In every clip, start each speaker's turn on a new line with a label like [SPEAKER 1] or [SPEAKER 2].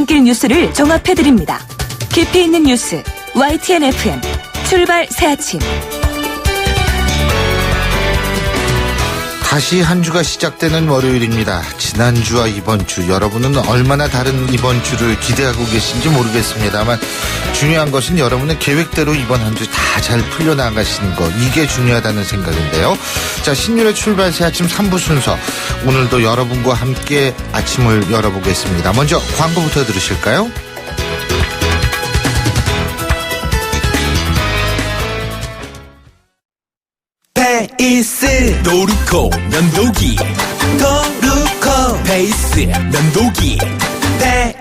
[SPEAKER 1] 읽을 뉴스를 종합해드립니다. 깊이 있는 뉴스 YTN FM 출발 새 아침.
[SPEAKER 2] 다시 한 주가 시작되는 월요일입니다. 지난주와 이번 주 여러분은 얼마나 다른 이번 주를 기대하고 계신지 모르겠습니다만 중요한 것은 여러분의 계획대로 이번 한 주 다 잘 풀려나가시는 거, 이게 중요하다는 생각인데요. 자, 신율의 출발 새 아침 3부 순서, 오늘도 여러분과 함께 아침을 열어보겠습니다. 먼저 광고부터 들으실까요?
[SPEAKER 3] 페이스 노루코 면도기, 도루코 페이스 면도기,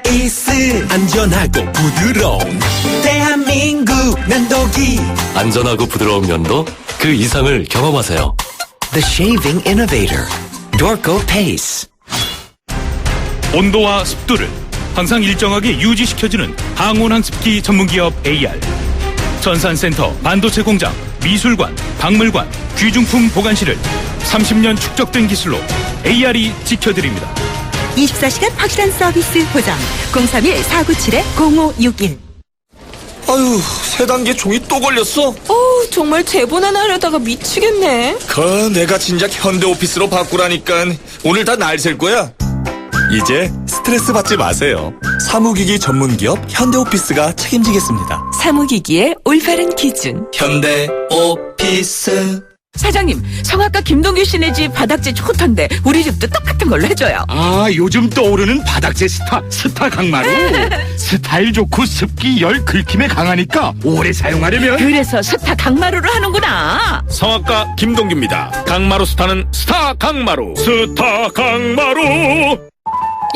[SPEAKER 3] 페이스 안전하고 부드러운 대한민국 면도기.
[SPEAKER 4] 안전하고 부드러운 면도, 그 이상을 경험하세요.
[SPEAKER 3] The Shaving Innovator Dorco Pace.
[SPEAKER 5] 온도와 습도를 항상 일정하게 유지시켜주는 항온항습기 전문기업 AR. 전산센터, 반도체 공장, 미술관, 박물관, 귀중품 보관실을 30년 축적된 기술로 AR이 지켜드립니다.
[SPEAKER 1] 24시간 확실한 서비스 보장 031-497-0561.
[SPEAKER 6] 아유, 세 단계 종이 또 걸렸어?
[SPEAKER 7] 정말 재본하나 하려다가 미치겠네.
[SPEAKER 6] 내가 진작 현대오피스로 바꾸라니까. 오늘 다 날 셀 거야. 이제 스트레스 받지 마세요. 사무기기 전문기업 현대오피스가 책임지겠습니다.
[SPEAKER 1] 사무기기의 올바른 기준.
[SPEAKER 6] 현대오피스.
[SPEAKER 7] 사장님, 성악가 김동규 씨네 집 바닥재 좋던데 우리 집도 똑같은 걸로 해줘요.
[SPEAKER 8] 요즘 떠오르는 바닥재 스타 강마루. 스타일 좋고 습기, 열, 긁힘에 강하니까 오래 사용하려면.
[SPEAKER 7] 그래서 스타 강마루를 하는구나.
[SPEAKER 5] 성악가 김동규입니다. 강마루 스타는 스타 강마루. 스타 강마루.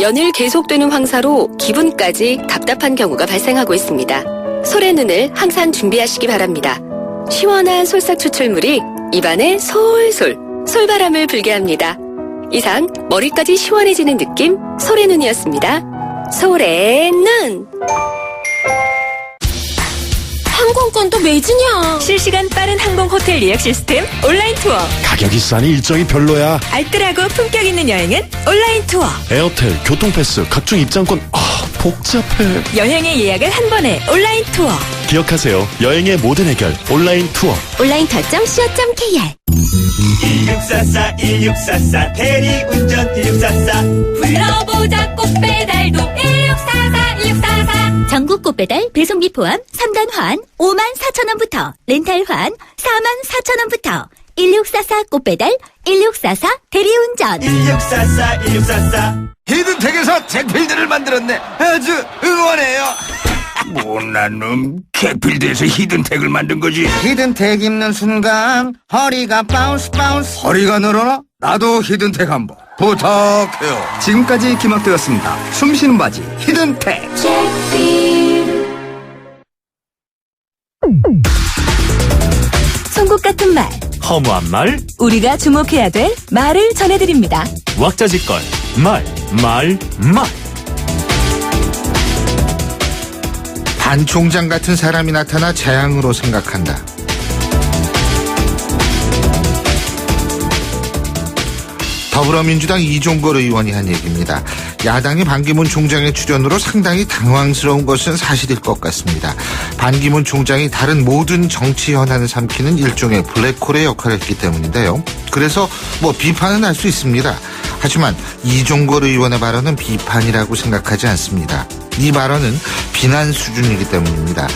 [SPEAKER 9] 연일 계속되는 황사로 기분까지 답답한 경우가 발생하고 있습니다. 솔의 눈을 항상 준비하시기 바랍니다. 시원한 솔싹 추출물이 입안에 솔솔 솔바람을 불게 합니다. 이상 머리까지 시원해지는 느낌, 솔의 눈이었습니다. 솔의 눈.
[SPEAKER 7] 항공권도 매진이야.
[SPEAKER 1] 실시간 빠른 항공 호텔 예약 시스템 온라인 투어.
[SPEAKER 8] 가격이 싸니 일정이 별로야.
[SPEAKER 1] 알뜰하고 품격 있는 여행은 온라인 투어.
[SPEAKER 8] 에어텔, 교통패스, 각종 입장권. 복잡해.
[SPEAKER 1] 여행의 예약을 한 번에 온라인 투어.
[SPEAKER 8] 기억하세요. 여행의 모든 해결 온라인 투어.
[SPEAKER 9] 온라인 결정 co.kr.
[SPEAKER 3] 1644 대리운전 1644.
[SPEAKER 9] 불러보자 꽃배달도 1644. 전국 꽃배달 배송비 포함 3단 환 54,000원부터, 렌탈 환 44,000원부터. 1644 꽃배달, 1644 대리운전.
[SPEAKER 3] 1644.
[SPEAKER 6] 히든텍에서 잭필드를 만들었네. 아주 응원해요. 못난 놈, 잭필드에서 히든텍을 만든 거지.
[SPEAKER 2] 히든텍 입는 순간 허리가 바운스.
[SPEAKER 6] 허리가 늘어나? 나도 히든텍 한번 부탁해요.
[SPEAKER 10] 지금까지 기막되었습니다. 숨쉬는 바지 히든텍.
[SPEAKER 1] 송곳 같은 말,
[SPEAKER 4] 허무한 말,
[SPEAKER 1] 우리가 주목해야 될 말을 전해드립니다.
[SPEAKER 4] 왁자지껄, 말.
[SPEAKER 2] 반 총장 같은 사람이 나타나 재앙으로 생각한다. 더불어민주당 이종걸 의원이 한 얘기입니다. 야당이 반기문 총장의 출연으로 상당히 당황스러운 것은 사실일 것 같습니다. 반기문 총장이 다른 모든 정치 현안을 삼키는 일종의 블랙홀의 역할을 했기 때문인데요. 그래서 비판은 할 수 있습니다. 하지만 이종걸 의원의 발언은 비판이라고 생각하지 않습니다. 이 발언은 비난 수준이기 때문입니다.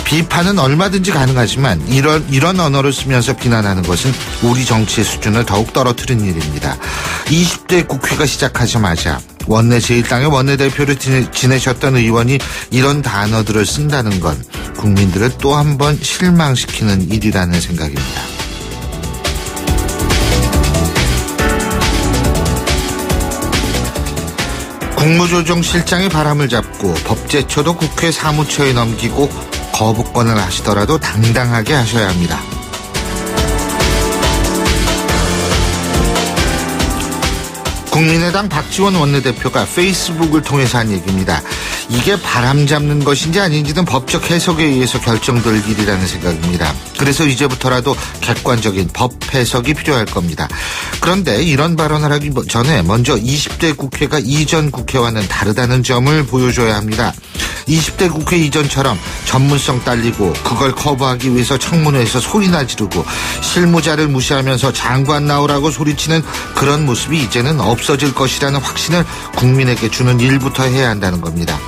[SPEAKER 2] 비판은 얼마든지 가능하지만 이런 언어를 쓰면서 비난하는 것은 우리 정치의 수준을 더욱 떨어뜨린 일입니다. 20대 국회가 시작하자마자 원내 제1당의 원내대표를 지내셨던 의원이 이런 단어들을 쓴다는 건 국민들을 또 한 번 실망시키는 일이라는 생각입니다. 국무조정실장의 바람을 잡고 법제처도 국회 사무처에 넘기고 거부권을 하시더라도 당당하게 하셔야 합니다. 국민의당 박지원 원내대표가 페이스북을 통해서 한 얘기입니다. 이게 바람 잡는 것인지 아닌지는 법적 해석에 의해서 결정될 일이라는 생각입니다. 그래서 이제부터라도 객관적인 법 해석이 필요할 겁니다. 그런데 이런 발언을 하기 전에 먼저 20대 국회가 이전 국회와는 다르다는 점을 보여줘야 합니다. 20대 국회 이전처럼 전문성 딸리고 그걸 커버하기 위해서 청문회에서 소리나 지르고 실무자를 무시하면서 장관 나오라고 소리치는 그런 모습이 이제는 없어질 것이라는 확신을 국민에게 주는 일부터 해야 한다는 겁니다.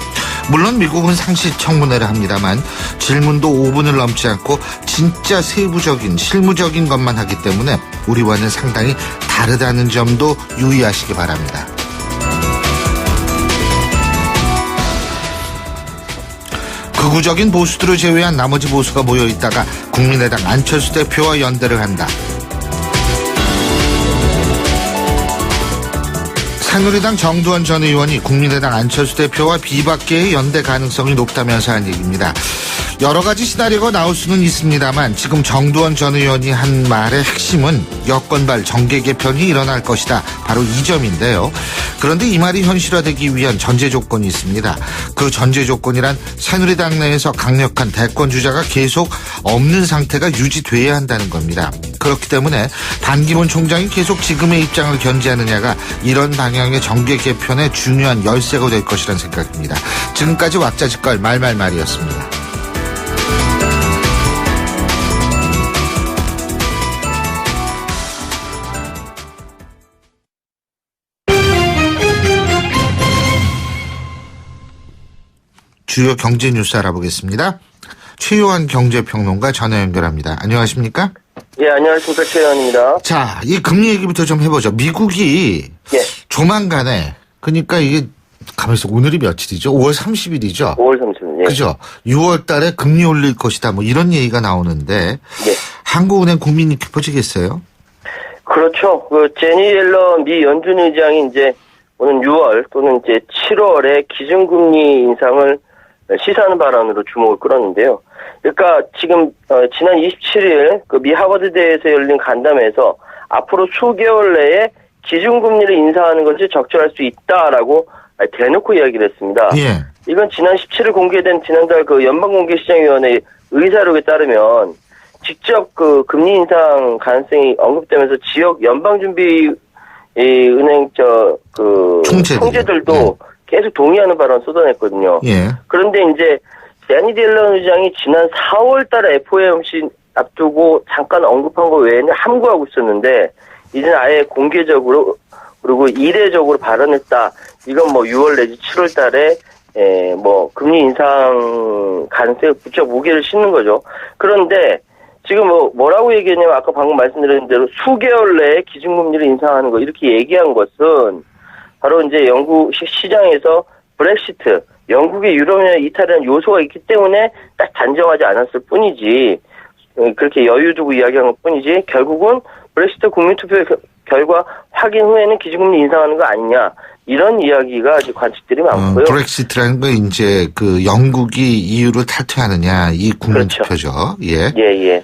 [SPEAKER 2] 물론 미국은 상시 청문회를 합니다만 질문도 5분을 넘지 않고 진짜 세부적인 실무적인 것만 하기 때문에 우리와는 상당히 다르다는 점도 유의하시기 바랍니다. 극우적인 보수들을 제외한 나머지 보수가 모여있다가 국민의당 안철수 대표와 연대를 한다. 새누리당 정두원 전 의원이 국민의당 안철수 대표와 비박계의 연대 가능성이 높다면서 한 얘기입니다. 여러 가지 시나리오가 나올 수는 있습니다만 지금 정두원 전 의원이 한 말의 핵심은 여권발 정계 개편이 일어날 것이다. 바로 이 점인데요. 그런데 이 말이 현실화되기 위한 전제 조건이 있습니다. 그 전제 조건이란 새누리당 내에서 강력한 대권 주자가 계속 없는 상태가 유지돼야 한다는 겁니다. 그렇기 때문에 반기문 총장이 계속 지금의 입장을 견지하느냐가 이런 방향의 정계 개편의 중요한 열쇠가 될 것이라는 생각입니다. 지금까지 왁자지껄 말말말이었습니다. 주요 경제 뉴스 알아보겠습니다. 최요한 경제평론가 전화 연결합니다. 안녕하십니까?
[SPEAKER 11] 예, 안녕하십니까. 최요한입니다.
[SPEAKER 2] 자, 이 금리 얘기부터 좀 해보죠. 미국이 조만간에, 그러니까 이게 가만있어, 오늘이 며칠이죠? 5월 30일이죠?
[SPEAKER 11] 5월 30일. 예.
[SPEAKER 2] 그죠? 6월 달에 금리 올릴 것이다. 뭐 이런 얘기가 나오는데
[SPEAKER 11] 예.
[SPEAKER 2] 한국은행 고민이 깊어지겠어요?
[SPEAKER 11] 그렇죠. 제니 옐런 미 연준 의장이 이제 오는 6월 또는 이제 7월에 기준금리 인상을 시사하는 발언으로 주목을 끌었는데요. 그러니까 지금 지난 27일 그 미 하버드대에서 열린 간담회에서 앞으로 수개월 내에 기준금리를 인상하는 것이 적절할 수 있다라고 대놓고 이야기를 했습니다.
[SPEAKER 2] 예.
[SPEAKER 11] 이건 지난 17일 공개된 지난달 그 연방공개시장위원회 의사록에 따르면 직접 그 금리 인상 가능성이 언급되면서 지역 연방준비 은행 총재들도 계속 동의하는 발언을 쏟아냈거든요.
[SPEAKER 2] 예.
[SPEAKER 11] 그런데 이제 제니 옐런 의장이 지난 4월 달에 FOMC 앞두고 잠깐 언급한 거 외에는 함구하고 있었는데 이제는 아예 공개적으로 그리고 이례적으로 발언했다. 이건 뭐 6월 내지 7월 달에 뭐 금리 인상 가능성에 부쩍 무게를 싣는 거죠. 그런데 지금 뭐라고 얘기했냐면 아까 방금 말씀드린 대로 수개월 내에 기준금리를 인상하는 거 이렇게 얘기한 것은 바로 이제 영국 시장에서 브렉시트, 영국의 유럽연합 이탈이라는 요소가 있기 때문에 딱 단정하지 않았을 뿐이지 그렇게 여유 두고 이야기한 것 뿐이지 결국은 브렉시트 국민투표 결과 확인 후에는 기준금리 인상하는 거 아니냐 이런 이야기가 아직 관측들이 많고요.
[SPEAKER 2] 브렉시트라는 건 이제 그 영국이 EU를 탈퇴하느냐 이 국민투표죠. 그렇죠. 예.
[SPEAKER 11] 예.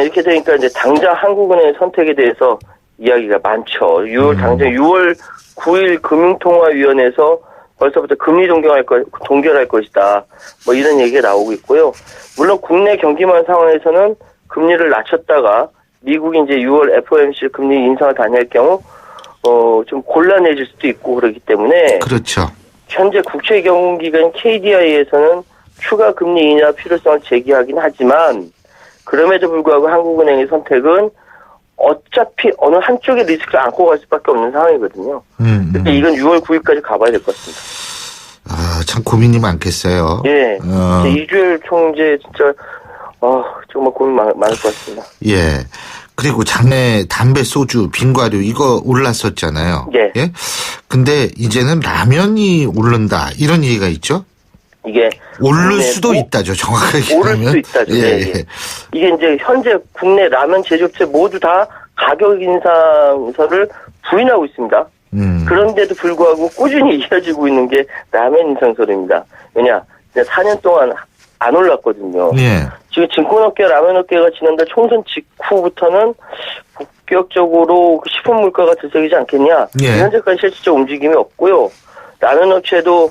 [SPEAKER 11] 이렇게 되니까 이제 당장 한국은행의 선택에 대해서 이야기가 많죠. 당장 6월 9일 금융통화위원회에서 벌써부터 금리 동결할 것이다. 뭐 이런 얘기가 나오고 있고요. 물론 국내 경기만 상황에서는 금리를 낮췄다가 미국이 이제 6월 FOMC 금리 인상을 단행할 경우 좀 곤란해질 수도 있고 그렇기 때문에
[SPEAKER 2] 그렇죠.
[SPEAKER 11] 현재 국채경운기관 KDI에서는 추가 금리 인하 필요성을 제기하긴 하지만 그럼에도 불구하고 한국은행의 선택은 어차피 어느 한쪽의 리스크를 안고 갈 수밖에 없는 상황이거든요. 그러니까 이건 6월 9일까지 가봐야 될 것 같습니다.
[SPEAKER 2] 아, 참 고민이 많겠어요.
[SPEAKER 11] 예. 이주열 총재 진짜 정말 고민 많을 것 같습니다.
[SPEAKER 2] 예. 그리고 장내 담배, 소주, 빙과류 이거 올랐었잖아요.
[SPEAKER 11] 예.
[SPEAKER 2] 근데 이제는 라면이 오른다 이런 얘기가 있죠?
[SPEAKER 11] 이게
[SPEAKER 2] 오를 수도 있다죠. 정확하게
[SPEAKER 11] 오를
[SPEAKER 2] 하면.
[SPEAKER 11] 수 있다죠.
[SPEAKER 2] 예.
[SPEAKER 11] 이게 이제 현재 국내 라면 제조업체 모두 다 가격 인상서를 부인하고 있습니다. 그런데도 불구하고 꾸준히 이어지고 있는 게 라면 인상설입니다. 왜냐? 4년 동안 안 올랐거든요.
[SPEAKER 2] 예.
[SPEAKER 11] 지금 증권업계, 라면업계가 지난달 총선 직후부터는 본격적으로 식품 물가가 들썩이지 않겠냐.
[SPEAKER 2] 예.
[SPEAKER 11] 현재까지 실질적 움직임이 없고요. 라면 업체도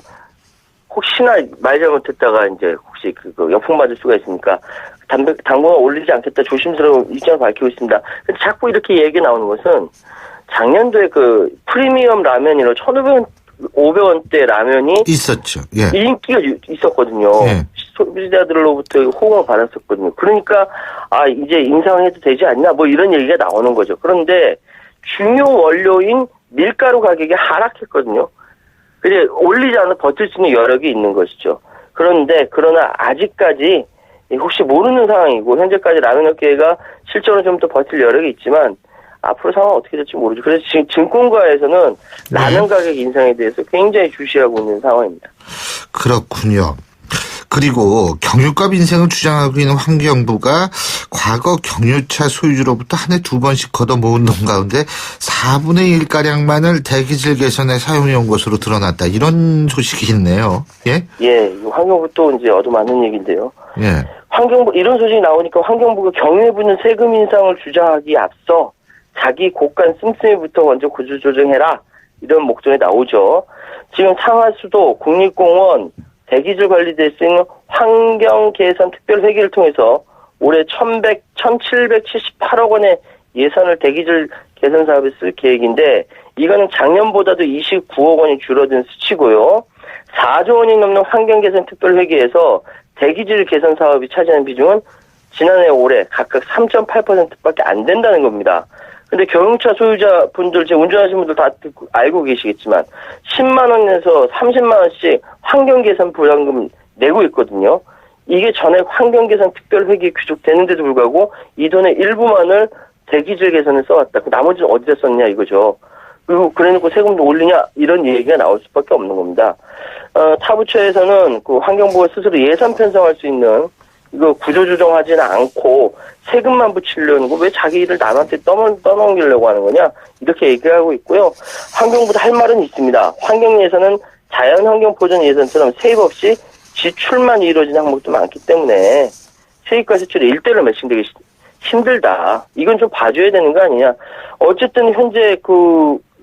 [SPEAKER 11] 혹시나 말 잘못했다가 이제 혹시 그 역풍 맞을 수가 있으니까 당분간 올리지 않겠다 조심스러운 입장을 밝히고 있습니다. 근데 자꾸 이렇게 얘기 나오는 것은 작년도에 그 프리미엄 라면이라 1,500원대 라면이
[SPEAKER 2] 있었죠. 예.
[SPEAKER 11] 인기가 있었거든요.
[SPEAKER 2] 예.
[SPEAKER 11] 소비자들로부터 호응을 받았었거든요. 그러니까 이제 인상해도 되지 않냐 뭐 이런 얘기가 나오는 거죠. 그런데 중요 원료인 밀가루 가격이 하락했거든요. 근데 올리지 않아 버틸 수 있는 여력이 있는 것이죠. 그러나 아직까지 혹시 모르는 상황이고 현재까지 라면업계가 실제로 좀 더 버틸 여력이 있지만 앞으로 상황 어떻게 될지 모르죠. 그래서 지금 증권가에서는 라면 가격 인상에 대해서 굉장히 주시하고 있는 상황입니다.
[SPEAKER 2] 그렇군요. 그리고 경유값 인상을 주장하고 있는 환경부가 과거 경유차 소유주로부터 한 해 2번씩 걷어모은 돈 가운데 4분의 1가량만을 대기질 개선에 사용해온 것으로 드러났다. 이런 소식이 있네요. 예?
[SPEAKER 11] 예, 환경부 또 이제 얻어맞는 얘기인데요.
[SPEAKER 2] 예.
[SPEAKER 11] 환경부, 이런 소식이 나오니까 환경부가 경유에 붙는 세금 인상을 주장하기에 앞서 자기 곳간 씀씀이부터 먼저 구조조정해라. 이런 목적이 나오죠. 지금 상하수도, 국립공원, 대기질 관리될 수 있는 환경개선 특별회계를 통해서 올해 1,778억 원의 예산을 대기질 개선 사업에 쓸 계획인데 이거는 작년보다도 29억 원이 줄어든 수치고요. 4조 원이 넘는 환경개선 특별회계에서 대기질 개선 사업이 차지하는 비중은 지난해 올해 각각 3.8%밖에 안 된다는 겁니다. 근데 경유차 소유자분들, 지금 운전하시는 분들 다 알고 계시겠지만 10만 원에서 30만 원씩 환경개선 보장금 내고 있거든요. 이게 전액 환경개선 특별회계에 귀속되는데도 불구하고 이 돈의 일부만을 대기질 개선에 써왔다. 그 나머지는 어디다 썼냐 이거죠. 그리고 그래놓고 세금도 올리냐 이런 얘기가 나올 수밖에 없는 겁니다. 타부처에서는 그 환경부가 스스로 예산 편성할 수 있는 이거 구조조정하지는 않고 세금만 붙이려는 거 왜 자기 일을 남한테 떠넘기려고 하는 거냐 이렇게 얘기하고 있고요. 환경부도 할 말은 있습니다. 환경 예산은 자연환경 보전 예산처럼 세입 없이 지출만 이루어지는 항목도 많기 때문에 세입과 지출이 일대로 매칭되기 힘들다. 이건 좀 봐줘야 되는 거 아니냐. 어쨌든 현재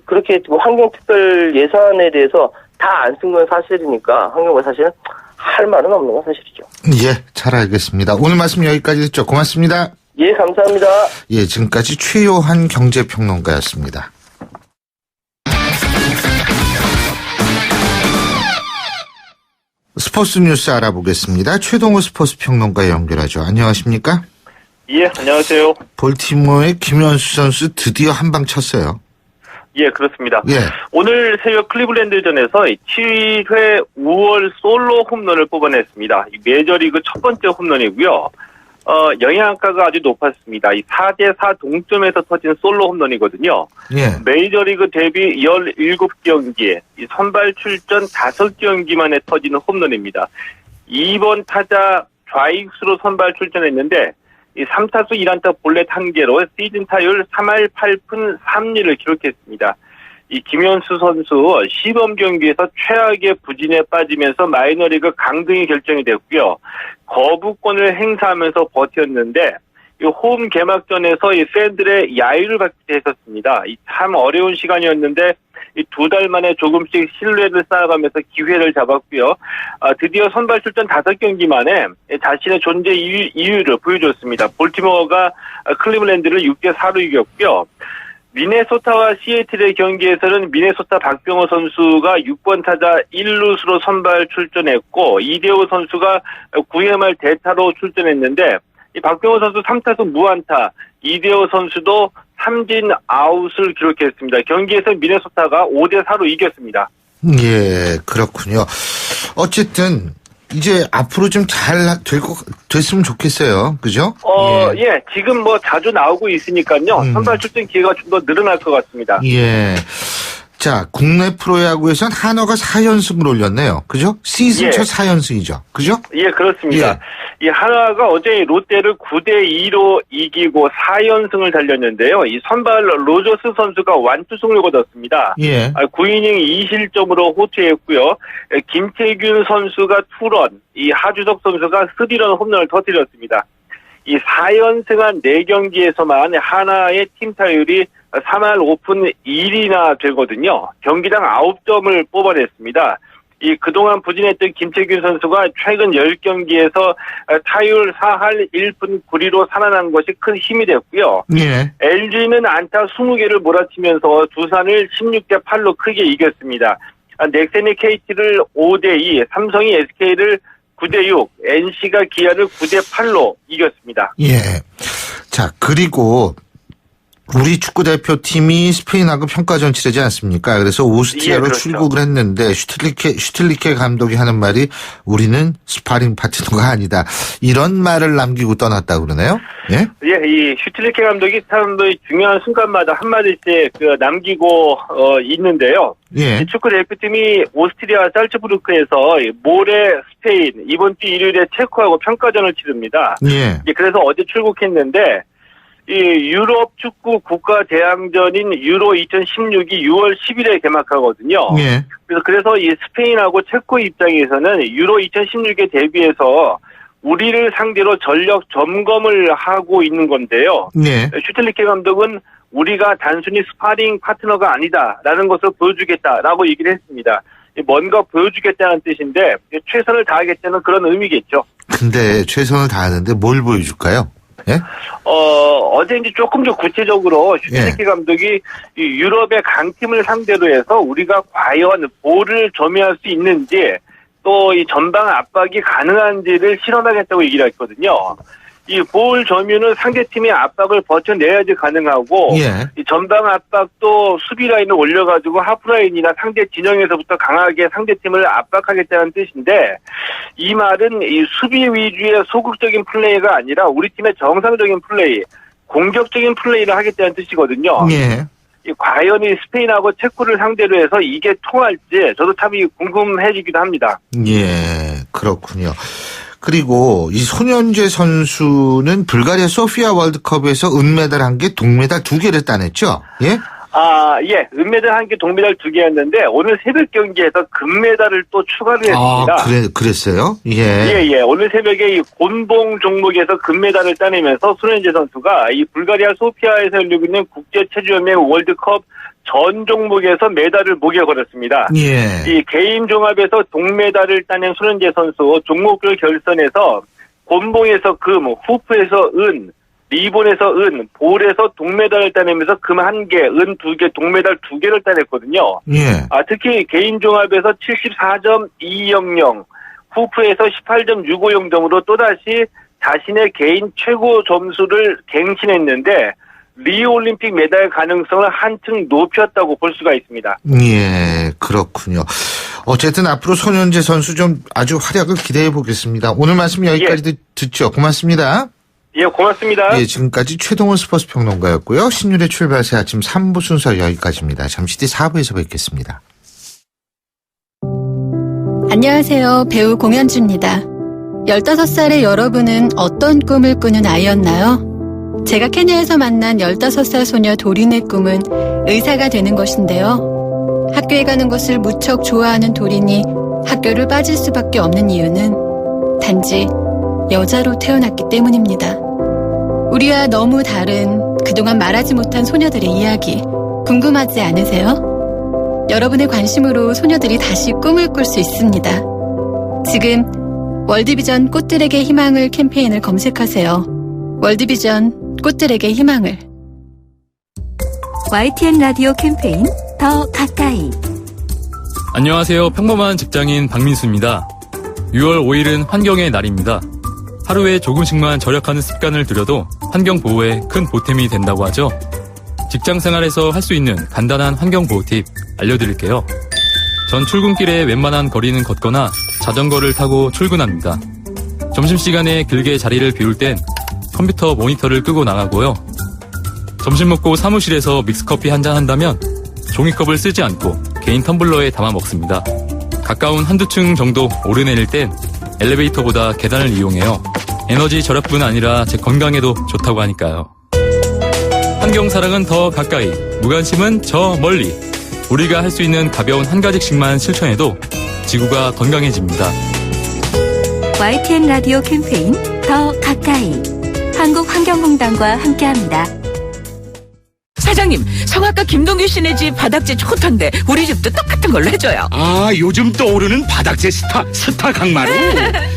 [SPEAKER 11] 그렇게 환경특별 예산에 대해서 다 안 쓴 건 사실이니까 환경부가 사실은 할 말은 없는 건 사실이죠.
[SPEAKER 2] 예, 잘 알겠습니다. 오늘 말씀 여기까지 듣죠. 고맙습니다.
[SPEAKER 11] 예, 감사합니다.
[SPEAKER 2] 예, 지금까지 최요한 경제평론가였습니다. 스포츠 뉴스 알아보겠습니다. 최동호 스포츠 평론가 연결하죠. 안녕하십니까?
[SPEAKER 12] 예, 안녕하세요.
[SPEAKER 2] 볼티모어의 김현수 선수 드디어 한방 쳤어요.
[SPEAKER 12] 예, 그렇습니다.
[SPEAKER 2] 예.
[SPEAKER 12] 오늘 새벽 클리블랜드전에서 7회 5월 솔로 홈런을 뽑아냈습니다. 메이저리그 첫 번째 홈런이고요. 영향가가 아주 높았습니다. 이 4대4 동점에서 터진 솔로 홈런이거든요.
[SPEAKER 2] 예.
[SPEAKER 12] 메이저리그 데뷔 17경기에 이 선발 출전 5경기만에 터지는 홈런입니다. 2번 타자 좌익수로 선발 출전했는데 이 3타수 1안타 볼넷 1개로 시즌 타율 3할 8푼 3리를 기록했습니다. 이 김현수 선수 시범 경기에서 최악의 부진에 빠지면서 마이너리그 강등이 결정이 됐고요. 거부권을 행사하면서 버텼는데 이 홈 개막전에서 이 팬들의 야유를 받게 했었습니다. 이 참 어려운 시간이었는데 이 2달 만에 조금씩 신뢰를 쌓아가면서 기회를 잡았고요. 드디어 선발 출전 5경기 만에 자신의 존재 이유를 보여줬습니다. 볼티모어가 클리블랜드를 6대4로 이겼고요. 미네소타와 시애틀의 경기에서는 미네소타 박병호 선수가 6번 타자 1루수로 선발 출전했고 이대호 선수가 9회 말 대타로 출전했는데 이 박병호 선수 3타수 무안타, 이대호 선수도 삼진 아웃을 기록했습니다. 경기에서 미네소타가 5대4로 이겼습니다.
[SPEAKER 2] 예, 그렇군요. 어쨌든 이제 앞으로 좀 잘 됐으면 좋겠어요. 그죠?
[SPEAKER 12] 예, 지금 뭐 자주 나오고 있으니까요. 선발 출전 기회가 좀 더 늘어날 것 같습니다.
[SPEAKER 2] 예. 자, 국내 프로야구에선 한화가 4연승을 올렸네요. 그죠? 시즌 첫 4연승이죠. 그죠?
[SPEAKER 12] 예, 그렇습니다. 이 한화가 어제 롯데를 9대2로 이기고 4연승을 달렸는데요. 이 선발 로저스 선수가 완투승을 거뒀습니다.
[SPEAKER 2] 예.
[SPEAKER 12] 9이닝 2실점으로 호투했고요. 김태균 선수가 투런, 이 하주석 선수가 3런 홈런을 터뜨렸습니다. 이 4연승한 4경기에서만 하나의 팀 타율이 3할 오픈 1위나 되거든요. 경기당 9점을 뽑아냈습니다. 이 그동안 부진했던 김태균 선수가 최근 10경기에서 타율 4할 1푼 9리로 살아난 것이 큰 힘이 됐고요.
[SPEAKER 2] 예.
[SPEAKER 12] LG는 안타 20개를 몰아치면서 두산을 16대 8로 크게 이겼습니다. 넥센이 KT를 5대2, 삼성이 SK를 9대6, NC가 기아를 9대8로 이겼습니다.
[SPEAKER 2] 예. 자, 그리고 우리 축구대표팀이 스페인하고 평가전 치르지 않습니까? 그래서 오스트리아로
[SPEAKER 12] 예, 그렇죠.
[SPEAKER 2] 출국을 했는데 슈틸리케 감독이 하는 말이 우리는 스파링 파트너가 아니다. 이런 말을 남기고 떠났다 그러네요. 예?
[SPEAKER 12] 예, 이 슈틸리케 감독이 참 중요한 순간마다 한마디씩 남기고 있는데요.
[SPEAKER 2] 예.
[SPEAKER 12] 이 축구 대표팀이 오스트리아 살츠부르크에서 모레 스페인, 이번 주 일요일에 체코하고 평가전을 치릅니다.
[SPEAKER 2] 예.
[SPEAKER 12] 그래서 어제 출국했는데 이 유럽 축구 국가 대항전인 유로 2016이 6월 10일에 개막하거든요.
[SPEAKER 2] 예.
[SPEAKER 12] 그래서 이 스페인하고 체코 입장에서는 유로 2016에 대비해서 우리를 상대로 전력 점검을 하고 있는 건데요.
[SPEAKER 2] 네.
[SPEAKER 12] 슈틸리케 감독은 우리가 단순히 스파링 파트너가 아니다라는 것을 보여주겠다라고 얘기를 했습니다. 뭔가 보여주겠다는 뜻인데 최선을 다하겠다는 그런 의미겠죠.
[SPEAKER 2] 근데 최선을 다하는데 뭘 보여줄까요? 예?
[SPEAKER 12] 어제 이제 조금 더 구체적으로 슈틸리케 감독이 이 유럽의 강팀을 상대로 해서 우리가 과연 볼을 점유할 수 있는지 또 이 전방 압박이 가능한지를 실험하겠다고 얘기를 했거든요. 이 볼 점유는 상대팀의 압박을 버텨내야지 가능하고
[SPEAKER 2] 예.
[SPEAKER 12] 이 전방 압박도 수비 라인을 올려가지고 하프라인이나 상대 진영에서부터 강하게 상대팀을 압박하겠다는 뜻인데 이 말은 이 수비 위주의 소극적인 플레이가 아니라 우리 팀의 정상적인 플레이, 공격적인 플레이를 하겠다는 뜻이거든요.
[SPEAKER 2] 예.
[SPEAKER 12] 과연 이 스페인하고 체코를 상대로 해서 이게 통할지 저도 참 궁금해지기도 합니다.
[SPEAKER 2] 예, 그렇군요. 그리고 이 손현재 선수는 불가리아 소피아 월드컵에서 은메달 1개, 동메달 2개를 따냈죠? 예?
[SPEAKER 12] 예. 은메달 1개, 동메달 2개였는데 오늘 새벽 경기에서 금메달을 또 추가를 했습니다.
[SPEAKER 2] 그랬어요? 예.
[SPEAKER 12] 예. 오늘 새벽에 이 곤봉 종목에서 금메달을 따내면서 손현재 선수가 이 불가리아 소피아에서 열리고 있는 국제체조연맹 월드컵 전 종목에서 메달을 목에 걸었습니다.
[SPEAKER 2] 예.
[SPEAKER 12] 이 개인 종합에서 동메달을 따낸 손현재 선수 종목별 결선에서 곤봉에서 금, 후프에서 은, 리본에서 은, 볼에서 동메달을 따내면서 금 1개, 은 2개, 동메달 2개를 따냈거든요.
[SPEAKER 2] 예.
[SPEAKER 12] 특히 개인 종합에서 74.200, 후프에서 18.650점으로 또다시 자신의 개인 최고 점수를 갱신했는데 리오올림픽 메달 가능성을 한층 높였다고 볼 수가 있습니다.
[SPEAKER 2] 예, 그렇군요. 어쨌든 앞으로 손현재 선수 좀 아주 활약을 기대해 보겠습니다. 오늘 말씀 여기까지 듣죠. 고맙습니다.
[SPEAKER 12] 예, 고맙습니다.
[SPEAKER 2] 예, 지금까지 최동훈 스포츠 평론가였고요. 신율의 출발새 아침 3부 순서 여기까지입니다. 잠시 뒤 4부에서 뵙겠습니다.
[SPEAKER 13] 안녕하세요. 배우 공연주입니다. 15살의 여러분은 어떤 꿈을 꾸는 아이였나요? 제가 케냐에서 만난 15살 소녀 도린의 꿈은 의사가 되는 것인데요. 학교에 가는 것을 무척 좋아하는 도린이 학교를 빠질 수밖에 없는 이유는 단지 여자로 태어났기 때문입니다. 우리와 너무 다른 그동안 말하지 못한 소녀들의 이야기 궁금하지 않으세요? 여러분의 관심으로 소녀들이 다시 꿈을 꿀 수 있습니다. 지금 월드비전 꽃들에게 희망을 캠페인을 검색하세요. 월드비전 꽃들에게 희망을.
[SPEAKER 1] YTN 라디오 캠페인 더 가까이.
[SPEAKER 14] 안녕하세요. 평범한 직장인 박민수입니다. 6월 5일은 환경의 날입니다. 하루에 조금씩만 절약하는 습관을 들여도 환경 보호에 큰 보탬이 된다고 하죠. 직장 생활에서 할 수 있는 간단한 환경 보호 팁 알려드릴게요. 전 출근길에 웬만한 거리는 걷거나 자전거를 타고 출근합니다. 점심시간에 길게 자리를 비울 땐 컴퓨터 모니터를 끄고 나가고요. 점심 먹고 사무실에서 믹스커피 한잔 한다면 종이컵을 쓰지 않고 개인 텀블러에 담아 먹습니다. 가까운 한두 층 정도 오르내릴 땐 엘리베이터보다 계단을 이용해요. 에너지 절약뿐 아니라 제 건강에도 좋다고 하니까요. 환경사랑은 더 가까이, 무관심은 저 멀리. 우리가 할 수 있는 가벼운 한 가지씩만 실천해도 지구가 건강해집니다.
[SPEAKER 1] YTN 라디오 캠페인 더 가까이. 한국환경공단과 함께합니다.
[SPEAKER 7] 사장님, 성악가 김동규 씨네 집 바닥재 좋던데 우리 집도 똑같은 걸로 해줘요.
[SPEAKER 8] 아, 요즘 떠오르는 바닥재 스타 강마루.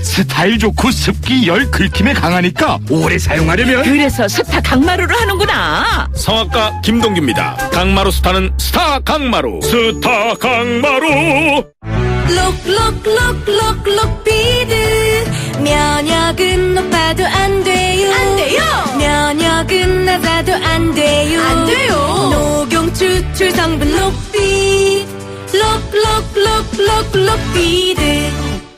[SPEAKER 8] 스타일 좋고 습기, 열, 긁힘에 강하니까 오래 사용하려면.
[SPEAKER 7] 그래서 스타 강마루를 하는구나.
[SPEAKER 5] 성악가 김동규입니다. 강마루 스타는 스타 강마루. 스타 강마루.
[SPEAKER 15] 록록록록록 비드. 면역은 높아도 안 돼요.
[SPEAKER 7] 안 돼요.
[SPEAKER 15] 면역은 낮아도 안 돼요.
[SPEAKER 7] 안 돼요.
[SPEAKER 15] 녹용 추출 성분 록비. 록록록록록 비드.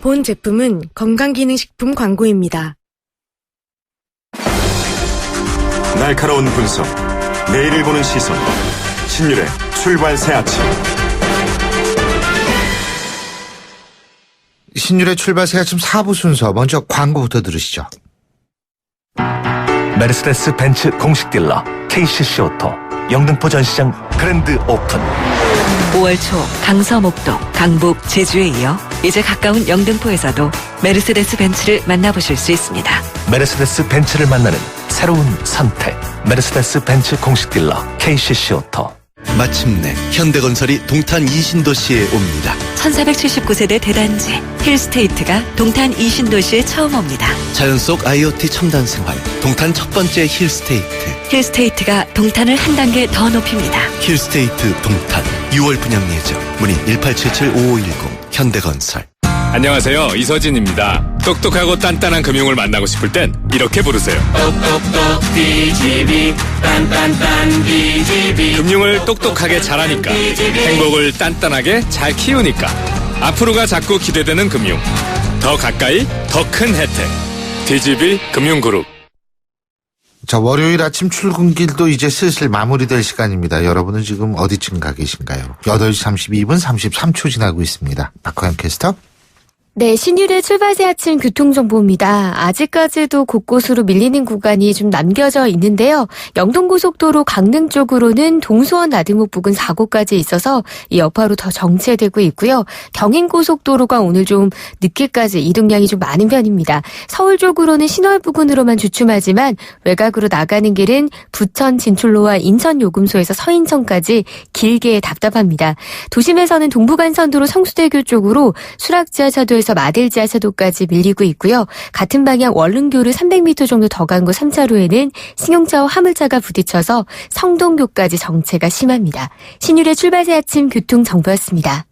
[SPEAKER 15] 본 제품은 건강기능식품 광고입니다.
[SPEAKER 16] 날카로운 분석, 내일을 보는 시선, 신율의 출발 새 아침.
[SPEAKER 2] 신율의 출발 새 아침 4부 순서, 먼저 광고부터 들으시죠.
[SPEAKER 17] 메르세데스 벤츠 공식 딜러 KCC 오토 영등포 전시장 그랜드 오픈.
[SPEAKER 1] 5월 초 강서, 목동, 강북, 제주에 이어 이제 가까운 영등포에서도 메르세데스 벤츠를 만나보실 수 있습니다.
[SPEAKER 17] 메르세데스 벤츠를 만나는 새로운 선택. 메르세데스 벤츠 공식 딜러 KCC 오토.
[SPEAKER 18] 마침내 현대건설이 동탄 이신도시에 옵니다.
[SPEAKER 1] 1479세대 대단지 힐스테이트가 동탄 이신도시에 처음 옵니다.
[SPEAKER 18] 자연 속 IoT 첨단 생활, 동탄 첫 번째 힐스테이트.
[SPEAKER 1] 힐스테이트가 동탄을 한 단계 더 높입니다.
[SPEAKER 18] 힐스테이트 동탄 6월 분양 예정. 문의 1877-5510 현대건설.
[SPEAKER 6] 안녕하세요, 이서진입니다. 똑똑하고 단단한 금융을 만나고 싶을 땐 이렇게 부르세요.
[SPEAKER 3] 똑똑똑 DGB 딴딴딴 DGB.
[SPEAKER 6] 금융을 똑똑하게 잘하니까, 행복을 단단하게 잘 키우니까 앞으로가 자꾸 기대되는 금융, 더 가까이 더 큰 혜택. DGB 금융그룹.
[SPEAKER 2] 자, 월요일 아침 출근길도 이제 슬슬 마무리될 시간입니다. 여러분은 지금 어디쯤 가 계신가요? 8시 32분 33초 지나고 있습니다. 박화영 캐스터.
[SPEAKER 19] 네, 신율의 출발새 아침 교통정보입니다. 아직까지도 곳곳으로 밀리는 구간이 좀 남겨져 있는데요. 영동고속도로 강릉 쪽으로는 동수원 나들목 부근 사고까지 있어서 이 여파로 더 정체되고 있고요. 경인고속도로가 오늘 좀 늦게까지 이동량이 좀 많은 편입니다. 서울 쪽으로는 신월 부근으로만 주춤하지만 외곽으로 나가는 길은 부천 진출로와 인천 요금소에서 서인천까지 길게 답답합니다. 도심에서는 동부간선도로 성수대교 쪽으로 수락지하차도에서 마들지하차도까지 밀리고 있고요. 같은 방향 원릉교를 300m 정도 더 간 곳 3차로에는 승용차와 화물차가 부딪혀서 성동교까지 정체가 심합니다. 신율의 출발새 아침 교통정보였습니다.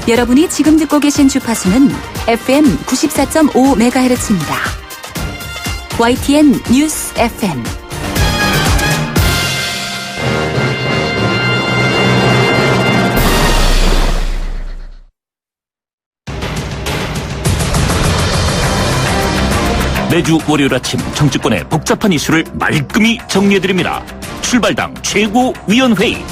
[SPEAKER 1] 여러분이 지금 듣고 계신 주파수는 FM 94.5MHz입니다. YTN 뉴스 FM.
[SPEAKER 20] 매주 월요일 아침 정치권의 복잡한 이슈를 말끔히 정리해드립니다. 출발당 최고위원회의.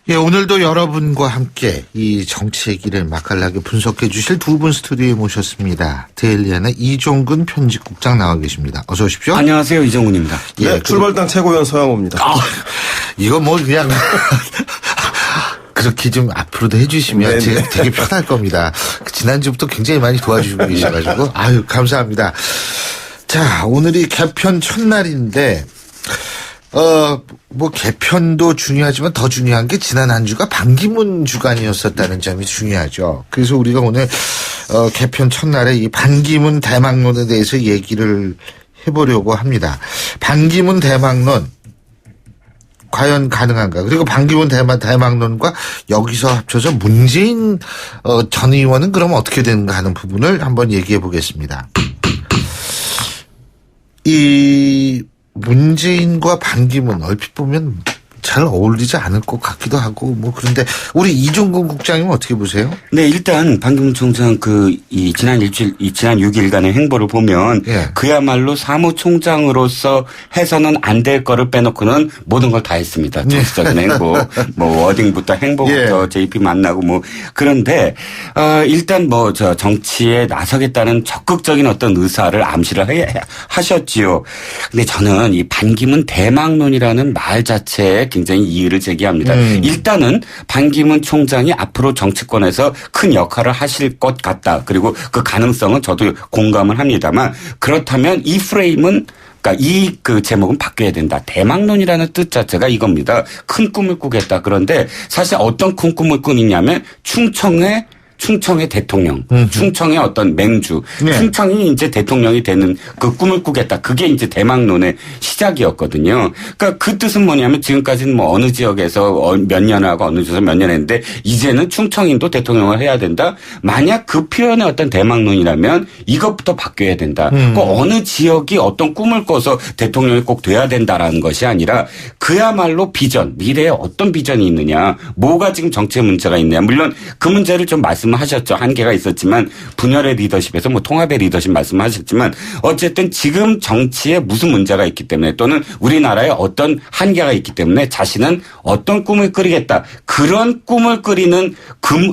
[SPEAKER 2] 예, 오늘도 여러분과 함께 이 정치 얘기를 맛깔나게 분석해 주실 두 분 스튜디오에 모셨습니다. 데일리안의 이종근 편집국장 나와 계십니다. 어서 오십시오.
[SPEAKER 21] 안녕하세요. 이종근입니다.
[SPEAKER 2] 예,
[SPEAKER 21] 네, 출발당 최고위원 서영호입니다.
[SPEAKER 2] 이거 뭐 그냥 그렇게 좀 앞으로도 해주시면
[SPEAKER 21] 네네.
[SPEAKER 2] 제가 되게 편할 겁니다. 지난주부터 굉장히 많이 도와주시고 계셔가지고 아유 감사합니다. 자, 오늘이 개편 첫날인데 뭐 개편도 중요하지만 더 중요한 게 지난 한 주가 반기문 주간이었었다는 점이 중요하죠. 그래서 우리가 오늘 개편 첫날에 이 반기문 대망론에 대해서 얘기를 해보려고 합니다. 반기문 대망론 과연 가능한가? 그리고 반기문 대망론과 여기서 합쳐서 문재인 전 의원은 그럼 어떻게 되는가 하는 부분을 한번 얘기해 보겠습니다. 이 문재인과 반기문 얼핏 보면 잘 어울리지 않을 것 같기도 하고 뭐 그런데 우리 이종근 국장님은 어떻게 보세요?
[SPEAKER 21] 네, 일단 반기문 총장 지난 6일간의 행보를 보면 그야말로 사무총장으로서 해서는 안 될 거를 빼놓고는 모든 걸 다 했습니다. 정치적인 행보, 뭐 워딩부터 행보부터 JP 만나고 뭐 그런데 일단 뭐 저 정치에 나서겠다는 적극적인 어떤 의사를 암시를 하셨지요. 근데 저는 이 반기문 대망론이라는 말 자체에 굉장히 이의를 제기합니다. 일단은 반기문 총장이 앞으로 정치권에서 큰 역할을 하실 것 같다. 그리고 그 가능성은 저도 공감을 합니다만 그렇다면 이 프레임은 그러니까 그 제목은 바뀌어야 된다. 대망론이라는 뜻 자체가 이겁니다. 큰 꿈을 꾸겠다. 그런데 사실 어떤 큰 꿈을 꾸느냐면 충청의 대통령, 충청의 어떤 맹주, 충청이 이제 대통령이 되는 그 꿈을 꾸겠다. 그게 이제 대망론의 시작이었거든요. 그러니까 그 뜻은 뭐냐면 지금까지는 뭐 어느 지역에서 몇 년을 하고 어느 지역에서 몇 년 했는데 이제는 충청인도 대통령을 해야 된다. 만약 그 표현의 어떤 대망론이라면 이것부터 바뀌어야 된다. 그 어느 지역이 어떤 꿈을 꿔서 대통령이 꼭 돼야 된다라는 것이 아니라 그야말로 비전, 미래에 어떤 비전이 있느냐, 뭐가 지금 정치의 문제가 있느냐. 물론 그 문제를 좀 하셨죠. 한계가 있었지만 분열의 리더십에서 뭐 통합의 리더십 말씀하셨지만 어쨌든 지금 정치에 무슨 문제가 있기 때문에 또는 우리나라에 어떤 한계가 있기 때문에 자신은 어떤 꿈을 꾸리겠다. 그런 꿈을 꾸리는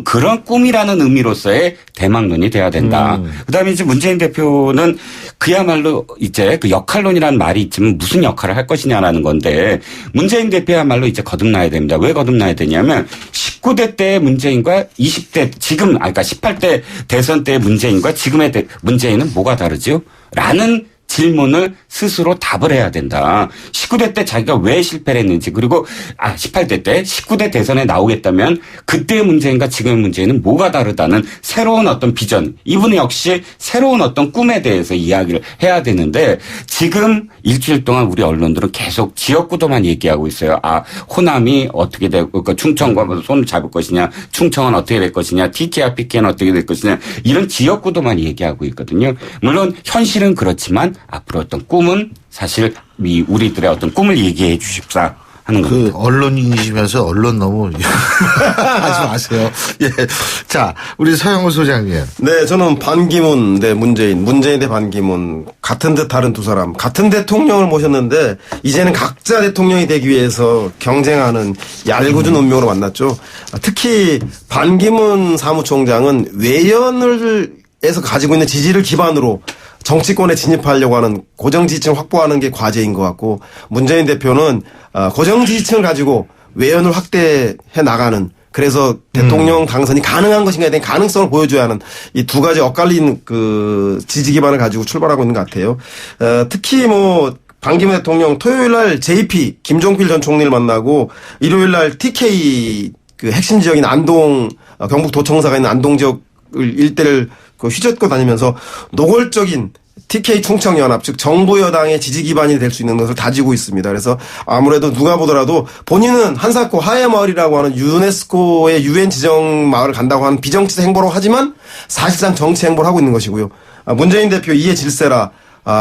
[SPEAKER 21] 그런 꿈이라는 의미로서의 대망론이 돼야 된다. 그다음에 이제 문재인 대표는 그야말로 이제 그 역할론이라는 말이 있지만 무슨 역할을 할 것이냐라는 건데 문재인 대표야말로 이제 거듭나야 됩니다. 왜 거듭나야 되냐면 19대 때의 문재인과 20대 그러니까 18대 대선 때의 문재인과 지금의 문재인은 뭐가 다르죠? 라는 질문을 스스로 답을 해야 된다. 19대 때 자기가 왜 실패를 했는지 그리고 18대 때 19대 대선에 나오겠다면 그때의 문재인과 지금의 문재인은 뭐가 다르다는 새로운 어떤 비전 이분 역시 새로운 어떤 꿈에 대해서 이야기를 해야 되는데 지금 일주일 동안 우리 언론들은 계속 지역구도만 얘기하고 있어요. 호남이 어떻게 되고 그러니까 충청과 손을 잡을 것이냐 충청은 어떻게 될 것이냐 TK와 PK는 어떻게 될 것이냐 이런 지역구도만 얘기하고 있거든요. 물론 현실은 그렇지만 앞으로 어떤 꿈은 사실 우리들의 어떤 꿈을 얘기해 주십사 하는 겁니다.
[SPEAKER 2] 언론인이시면서 언론 너무 하지 마세요. 예. 자, 우리 서영우 소장님.
[SPEAKER 21] 네, 저는 반기문 대 문재인 대 반기문 같은 듯 다른 두 사람 같은 대통령을 모셨는데 이제는 각자 대통령이 되기 위해서 경쟁하는 얄궂은 운명으로 만났죠. 특히 반기문 사무총장은 외연에서 가지고 있는 지지를 기반으로 정치권에 진입하려고 하는 고정지지층 확보하는 게 과제인 것 같고 문재인 대표는 고정지지층을 가지고 외연을 확대해 나가는 그래서 대통령 당선이 가능한 것인가에 대한 가능성을 보여줘야 하는 이 두 가지 엇갈린 그 지지 기반을 가지고 출발하고 있는 것 같아요. 특히 뭐 반기문 대통령 토요일 날 JP 김종필 전 총리를 만나고 일요일 날 TK 그 핵심 지역인 안동 경북 도청사가 있는 안동 지역 일대를 휘젓고 다니면서 노골적인 TK 충청연합 즉 정부 여당의 지지 기반이 될 수 있는 것을 다지고 있습니다. 그래서 아무래도 누가 보더라도 본인은 한사코 하회마을이라고 하는 유네스코의 유엔 지정 마을을 간다고 하는 비정치적 행보라고 하지만 사실상 정치 행보를 하고 있는 것이고요. 문재인 대표 이해 질세라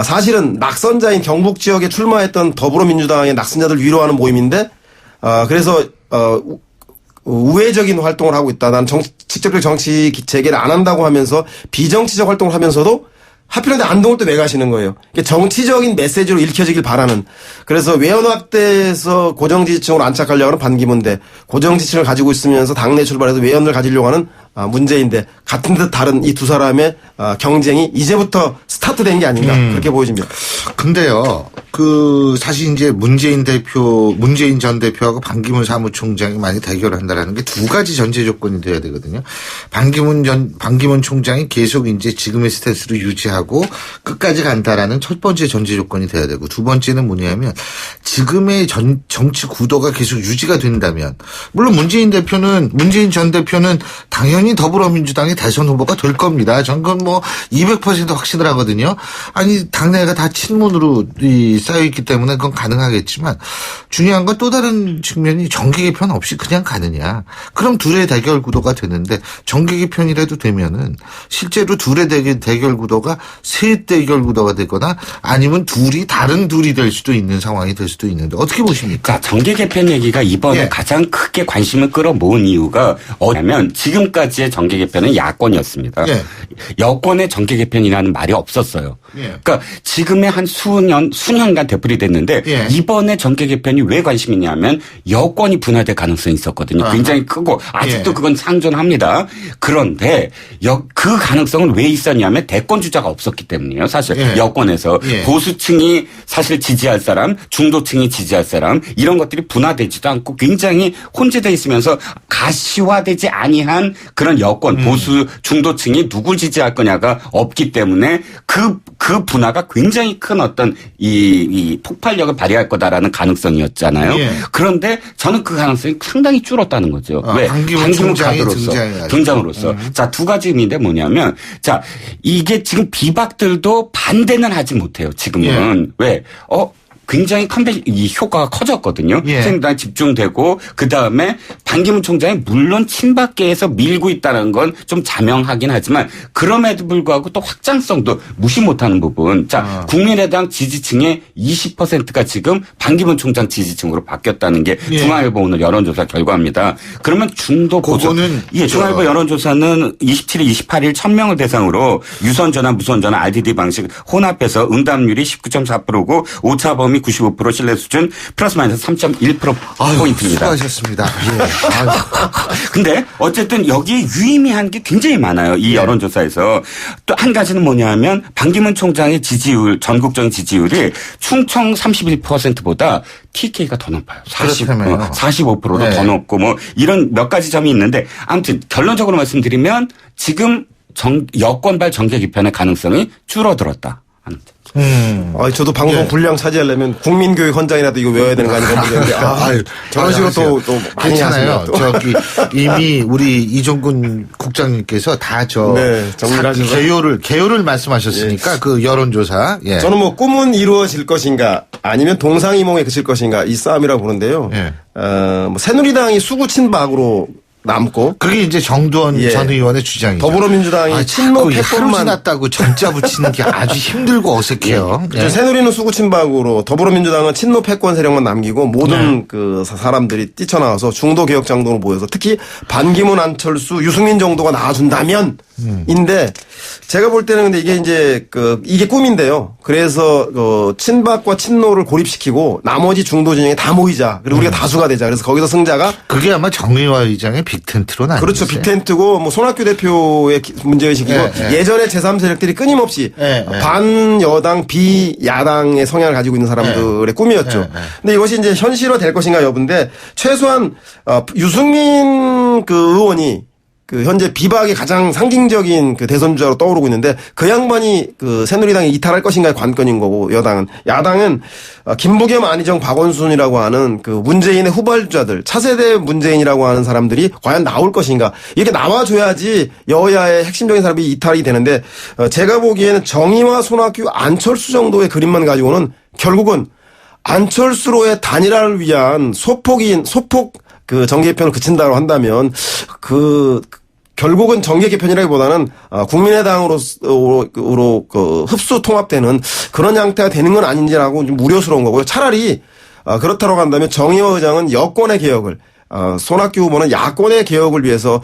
[SPEAKER 21] 사실은 낙선자인 경북 지역에 출마했던 더불어민주당의 낙선자들 위로하는 모임인데 그래서 우회적인 활동을 하고 있다. 나는 직접적 정치 재개를 안 한다고 하면서 비정치적 활동을 하면서도 하필인데 안동을 또 왜 가시는 거예요. 정치적인 메시지로 읽혀지길 바라는. 그래서 외연 확대에서 고정지지층으로 안착하려고 하는 반기문대 고정지지층을 가지고 있으면서 당내 출발해서 외연을 가지려고 하는 문재인대 같은 듯 다른 이 두 사람의 경쟁이 이제부터 스타트된 게 아닌가 그렇게 보여집니다.
[SPEAKER 2] 근데요. 사실 이제 문재인 전 대표하고 반기문 사무총장이 많이 대결을 한다라는 게 두 가지 전제 조건이 돼야 되거든요. 반기문 총장이 계속 이제 지금의 스탠스를 유지하고 끝까지 간다라는 첫 번째 전제 조건이 돼야 되고 두 번째는 뭐냐면 지금의 정치 구도가 계속 유지가 된다면 물론 문재인 전 대표는 당연히 더불어민주당의 대선 후보가 될 겁니다. 전 그건 뭐 200% 확신을 하거든요. 아니 당내가 다 친문으로 쌓여있기 때문에 그건 가능하겠지만 중요한 건 또 다른 측면이 정계 개편 없이 그냥 가느냐. 그럼 둘의 대결 구도가 되는데 정계 정계 개편이라도 되면은 실제로 둘의 대결 구도가 세 대결 구도가 되거나 아니면 다른 둘이 될 수도 있는 상황이 될 수도 있는데 어떻게 보십니까?
[SPEAKER 21] 자, 정계 개편 얘기가 이번에 가장 크게 관심을 끌어모은 이유가 뭐냐면 지금까지의 정계 개편은 야권이었습니다. 여권의 정계 개편이라는 말이 없었어요. 그러니까 지금의 한 수년간 되풀이됐는데 이번에 정계 개편이 왜 관심이 있냐면 여권이 분화될 가능성이 있었거든요. 굉장히 크고 아직도 그건 상존합니다. 그런데 그 가능성은 왜 있었냐면 대권 주자가 없었기 때문이에요. 사실 여권에서 보수층이 사실 지지할 사람, 중도층이 지지할 사람 이런 것들이 분화되지도 않고 굉장히 혼재돼 있으면서 가시화되지 아니한 그런 여권 보수 중도층이 누굴 지지할 거냐가 없기 때문에 그 분화가 굉장히 큰 어떤 이 폭발력을 발휘할 거다라는 가능성이었잖아요. 그런데 저는 그 가능성이 상당히 줄었다는 거죠. 왜? 반기문 카드로서 등장으로서. 자, 두 가지 의미인데 뭐냐면 자, 이게 지금 비박들도 반대는 하지 못해요. 지금은. 왜? 굉장히 이 효과가 커졌거든요. 생당 집중되고 그다음에 반기문 총장이 물론 친박계에서 밀고 있다는 건 좀 자명하긴 하지만 그럼에도 불구하고 또 확장성도 무시 못하는 부분. 자, 국민의당 지지층의 20%가 지금 반기문 총장 지지층으로 바뀌었다는 게 중앙일보 오늘 여론조사 결과입니다. 그러면 중도 보수 중앙일보 여론조사는 27일, 28일 1,000명을 대상으로 유선전화, 무선전화, RDD 방식 혼합해서 응답률이 19.4%고 오차 범위 95% 신뢰 수준 플러스 마이너스 3.1%포인트입니다.
[SPEAKER 2] 수고하셨습니다.
[SPEAKER 21] 근데 어쨌든 여기에 유의미한 게 굉장히 많아요. 이 여론조사에서. 또 한 가지는 뭐냐면 반기문 총장의 지지율, 전국적인 지지율이 충청 31%보다 TK가 더 높아요. 45%도 더 높고 뭐 이런 몇 가지 점이 있는데 아무튼 결론적으로 말씀드리면 지금 여권발 정계 개편의 가능성이 줄어들었다.
[SPEAKER 9] 저도 방송 분량 차지하려면 국민교육 헌장이라도 이거 외워야 되는 거 아닌가 모르겠는데 저런 식으로 또 많이
[SPEAKER 2] 괜찮아요. 저기 이미 우리 이종근 국장님께서 다 개요를 말씀하셨으니까 그 여론조사.
[SPEAKER 9] 저는 뭐 꿈은 이루어질 것인가 아니면 동상이몽에 그칠 것인가 이 싸움이라고 보는데요. 뭐 새누리당이 수구 친박으로 남고
[SPEAKER 2] 그게 이제 정두원 전 의원의 주장이죠.
[SPEAKER 9] 더불어민주당이 친노 패권만
[SPEAKER 2] 났다고 전자 붙이는 게 아주 힘들고 어색해요.
[SPEAKER 9] 새누리는 수구 친박으로 더불어민주당은 친노 패권 세력만 남기고 모든 그 사람들이 뛰쳐나와서 중도 개혁 장도로 모여서 특히 반기문, 안철수, 유승민 정도가 나와준다면 인데 제가 볼 때는 근데 이게 이제 이게 꿈인데요. 그래서 친박과 친노를 고립시키고 나머지 중도 진영에 다 모이자. 그리고 우리가 다수가 되자. 그래서 거기서 승자가
[SPEAKER 2] 그게 아마 정의화 의장의 빅텐트로는 아니죠.
[SPEAKER 9] 그렇죠. 빅텐트고 뭐 손학규 대표의 문제의식이고 예전에 제3세력들이 끊임없이 반여당 비야당의 성향을 가지고 있는 사람들의 꿈이었죠. 근데 이것이 이제 현실화될 것인가 여부인데 최소한 유승민 의원이 현재 비박의 가장 상징적인 대선주자로 떠오르고 있는데 그 양반이 새누리당이 이탈할 것인가의 관건인 거고 야당은 김부겸, 안희정, 박원순이라고 하는 문재인의 후발주자들 차세대 문재인이라고 하는 사람들이 과연 나올 것인가 이렇게 나와줘야지 여야의 핵심적인 사람이 이탈이 되는데 제가 보기에는 정의와 손학규, 안철수 정도의 그림만 가지고는 결국은 안철수로의 단일화를 위한 소폭 정계 개편을 그친다고 한다면 결국은 정계 개편이라기보다는 국민의당으로 흡수 통합되는 그런 형태가 되는 건 아닌지라고 좀 우려스러운 거고요. 차라리 그렇다고 한다면 정의화 의장은 여권의 개혁을 손학규 후보는 야권의 개혁을 위해서